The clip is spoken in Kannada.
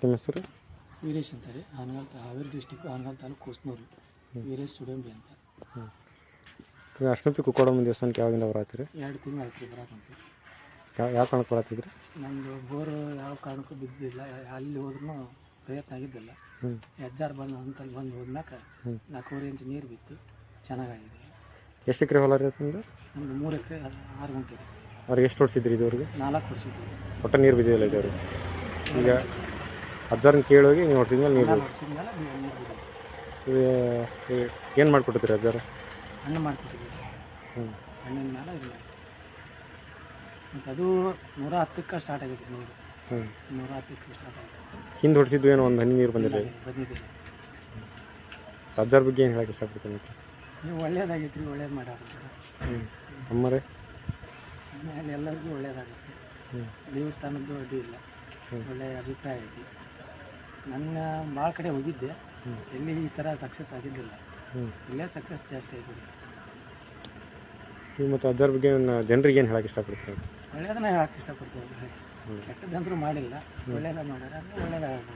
ನಿಮ್ಮ ಹೆಸರು? ವೀರೇಶ್ ಅಂತಾರೆ. ಹಾವೇರಿ ಡಿಸ್ಟಿಕ್ ಹಾನಗಲ್ ತಾಲೂಕು ಕೂಸ್ನೂರು. ವೀರೇಶ್ ಸುಡಂಬಿ ಅಂತ. ಈಗ ಅಷ್ಟೊತ್ತಿ ಕುಕ್ಕೋಡಮ್ಮ ದೇವಸ್ಥಾನಕ್ಕೆ ಯಾವಾಗಿಂದ ಬರತ್ತೀರಿ? 2 ತಿಂಗಳು ಆಯ್ತು ಬರಾಕಂತ. ಯಾವ ಕಾರಣಕ್ಕೆ ಬರತ್ತಿದ್ರಿ? ನಮ್ಮದು ಬೋರು ಯಾವ ಕಾರಣಕ್ಕೂ ಬಿದ್ದಿಲ್ಲ. ಅಲ್ಲಿ ಹೋದ್ರೂ ಪ್ರಯತ್ನ ಆಗಿದ್ದಿಲ್ಲ. ಹೆಜ್ಜಾರು ಅಂತಲ್ಲಿ ಬಂದು ಹೋದ್ಮ್ಯಾಕ 4 ಇಂಚ್ ನೀರು ಬಿತ್ತು. ಚೆನ್ನಾಗಾಗಿದೆ. ಎಷ್ಟು ಎಕರೆ ಹೊಲ ರೀ ನಿಮ್ಮದು? ನಮ್ಮದು 3 ಎಕರೆ 6 ಗುಂಟೆ ಇದೆ. ಅವ್ರಿಗೆ ಎಷ್ಟು ಹೊಡ್ಸಿದ್ರಿ ಇದುವರೆಗೆ? 4 ವರ್ಷದ್ದು. ಒಟ್ಟು ನೀರು ಬಿದ್ದಿಲ್ಲ ಇದುವರೆಗೆ. ಈಗ ಅಜ್ಜಾರನ್ನ ಕೇಳೋಗಿ ನೀವು ಹೊಡ್ಸಿದ್ಮೇಲೆ ನೀರು 4 ವರ್ಷದ ಮೇಲೆ ನೀರು ಬಿದ್ದಿದೆ. ಏನು ಮಾಡಿಕೊಟ್ಟಿದ್ರಿ ಅಜ್ಜಾರ? ಹಣ್ಣು ಮಾಡಿಕೊಟ್ಟಿದ್ದೀವಿ. ಹಣ್ಣಿನ ಮೇಲೆ ಇಲ್ಲ. ಮತ್ತು ಅದು 110ಕ್ಕೆ ಸ್ಟಾರ್ಟ್ ಆಗೈತೆ ನೀರು. 110ಕ್ಕೆ ಸ್ಟಾರ್ಟ್ ಆಗಿದೆ. ಹಿಂದೆ ಹೊಡ್ಸಿದ್ದು ಏನೋ ಒಂದು ಹನಿ ನೀರು ಬಂದಿಲ್ಲ? ಬಂದಿದ್ದಿಲ್ಲ. ಅಜ್ಜಾರ ಬಗ್ಗೆ ಏನು ಹೇಳಕ್ಕೆ ಇಷ್ಟಪಡ್ತೀನಿ? ನೀವು ಒಳ್ಳೇದಾಗೈತೆ ರೀ, ಒಳ್ಳೇದು ಮಾಡಾಕತ್ತಾರೆ. ಅಮ್ಮರೇ ಆಮೇಲೆ ಎಲ್ಲರಿಗೂ ಒಳ್ಳೇದಾಗುತ್ತೆ. ದೇವಸ್ಥಾನದ್ದು ಅಡ್ಡಿ ಇಲ್ಲ, ಒಳ್ಳೆಯ ಅಭಿಪ್ರಾಯ ಐತಿ. ನನ್ನ ಭಾಳ ಕಡೆ ಹೋಗಿದ್ದೆ, ಎಲ್ಲಿ ಈ ಥರ ಸಕ್ಸಸ್ ಆಗಿದ್ದಿಲ್ಲ. ಇಲ್ಲೇ ಸಕ್ಸಸ್ ಜಾಸ್ತಿ ಆಗಿದೆ. ನೀವು ಮತ್ತು ಅಜ್ಜಾರ ಬಗ್ಗೆ ಜನರಿಗೆ ಏನು ಹೇಳಕ್ಕೆ ಇಷ್ಟಪಡ್ತೀನಿ? ಒಳ್ಳೇದನ್ನ ಹೇಳಕ್ಕೆ ಇಷ್ಟಪಡ್ತೀವಿ. ಕೆಟ್ಟದಂತರೂ ಮಾಡಿಲ್ಲ, ಒಳ್ಳೇದ ಮಾಡ್ಯಾರ ಅಂದರೆ ಒಳ್ಳೇದಾಗಬೇಕು.